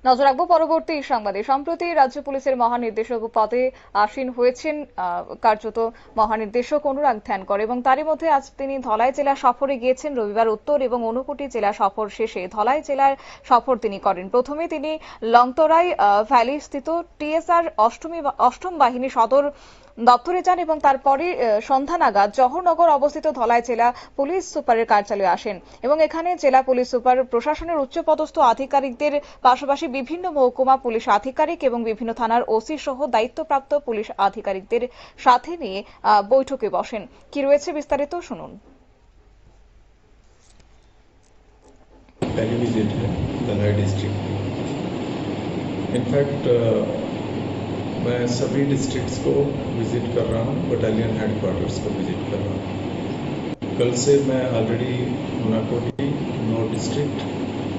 নজর রাখবো পরবর্তী সংবাদে। সম্প্রতি রাজ্য পুলিশের মহানির্দেশক পদে আসীন হয়েছেন কার্যত মহানির্দেশক অনুরাগ ধ্যানকর, এবং তারই মধ্যে আজ তিনি ধলাই জেলা সফরে গিয়েছেন। রবিবার উত্তর এবং ঊনকোটি জেলা সফর শেষে ধলাই জেলার সফর তিনি করেন। প্রথমে তিনি লংতরাই ভ্যালি স্থিত টিএসআর অষ্টম বাহিনী সদর দপ্তরে যান এবং তারপরে সন্ধ্যা নাগাদ জওহরনগর অবস্থিত ধলাই জেলা পুলিশ সুপারের কার্যালয়ে আসেন এবং এখানে জেলা পুলিশ সুপার প্রশাসনের উচ্চপদস্থ আধিকারিকদের পাশাপাশি বিভিন্ন মহকুমা পুলিশ আধিকারিক এবং বিভিন্ন থানার ওসি সহ দায়িত্বপ্রাপ্ত পুলিশ আধিকারিকদের সাথে নিয়ে বৈঠকে বসেন। কি রয়েছে বিস্তারিত শুনুন। पहली विजिट है धलाई डिस्ट्रिक्ट की। इनफैक्ट मैं सभी डिस्ट्रिक्ट्स को विजिट कर रहा हूँ, बटालियन हेडक्वार्टर्स को विजिट कर रहा हूँ। कल से मैं already Unakoti north district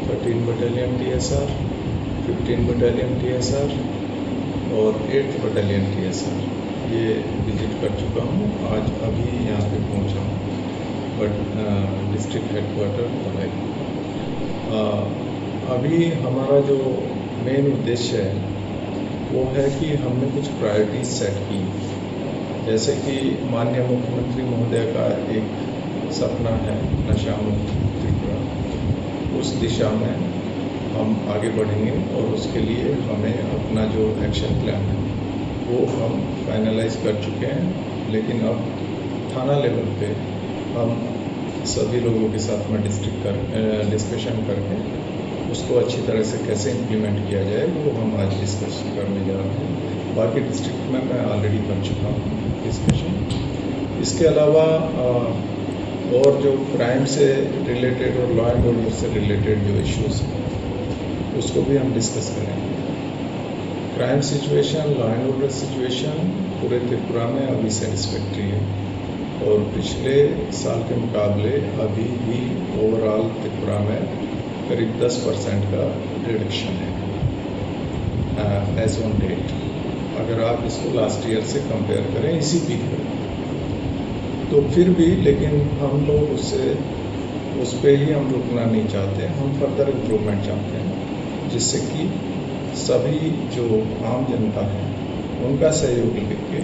13 battalion TSR, 15 battalion TSR और 8th बटालियन TSR ये विजिट कर चुका हूँ। आज अभी यहाँ पे पहुँचा हूँ बट डिस्ट्रिक्ट हेडक्वार्टर धलाई। अभी हमारा जो मेन उद्देश्य है वो है कि हमने कुछ प्रायोरिटीज सेट की, जैसे कि माननीय मुख्यमंत्री महोदय का एक सपना है नशा मुक्त त्रिपुरा। उस दिशा में हम आगे बढ़ेंगे और उसके लिए हमें अपना जो एक्शन प्लान है वो हम फाइनलाइज कर चुके हैं। लेकिन अब थाना लेवल पे हम सभी लोगों के साथ में डिस्कशन करके उसको अच्छी तरह से कैसे इम्प्लीमेंट किया जाए वो हम आज डिस्कस करने जा रहे हैं। बाकी डिस्ट्रिक्ट में मैं ऑलरेडी कर चुका हूँ डिस्कशन। इसके अलावा और जो क्राइम से रिलेटेड और लॉ एंड ऑर्डर से रिलेटेड जो इश्यूज हैं उसको भी हम डिस्कस करेंगे। Crime situation, law and order situation पूरे त्रिपुरा में अभी सेटिस्फैक्ट्री है और पिछले साल के मुकाबले अभी भी ओवरऑल त्रिपुरा में करीब 10% का रिडक्शन है एज ऑन डेट। अगर आप इसको लास्ट ईयर से कंपेयर करें इसी पीक पर, तो फिर भी लेकिन हम लोग उस पे ही हम रुकना नहीं चाहते। हम फर्दर इम्प्रूवमेंट चाहते हैं जिससे कि सभी जो आम जनता है उनका सहयोग लेके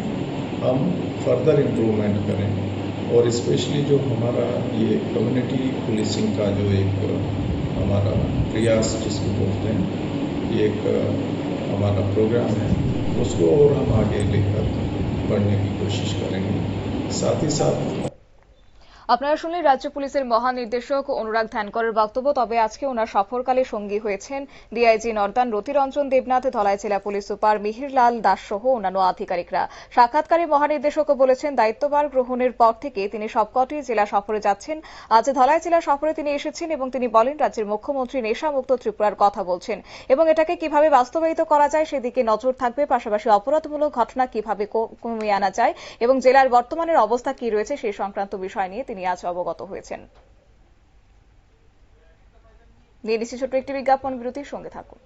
हम फर्दर इम्प्रूवमेंट करें। और स्पेशली जो हमारा ये कम्युनिटी पुलिसिंग का जो एक हमारा प्रयास जिसको बोलते हैं, ये एक हमारा प्रोग्राम है, उसको और हम आगे लेकर बढ़ने की कोशिश करेंगे। साथ ही साथ আপনারা শুনলেন রাজ্য পুলিশের মহানির্দেশক অনুরাগ ধ্যানকরের বক্তব্য। তবে আজকে ওনার সফরকালে সঙ্গী হয়েছেন ডিআইজি নর্দান রতিরঞ্জন দেবনাথ, ধলাই জেলা পুলিশ সুপার মিহিরলাল দাস সহ অন্যান্য আধিকারিকরা। সাক্ষাৎকারে মহানির্দেশক বলেছেন দায়িত্বভার গ্রহণের পর থেকে তিনি সবকটি জেলা সফরে যাচ্ছেন। আজ ধলাই জেলা সফরে তিনি এসেছেন এবং তিনি বলেন রাজ্যের মুখ্যমন্ত্রী নেশামুক্ত ত্রিপুরার কথা বলছেন এবং এটাকে কিভাবে বাস্তবায়িত করা যায় সেদিকে নজর থাকবে। পাশাপাশি অপরাধমূলক ঘটনা কিভাবে কমিয়ে আনা যায় এবং জেলার বর্তমানের অবস্থা কি রয়েছে সেই সংক্রান্ত বিষয় নিয়ে তিনি আজ অবগত হয়েছেন। নিয়ে নিচ্ছি ছোট্ট একটি বিজ্ঞাপন বিরতির সঙ্গে থাকুন।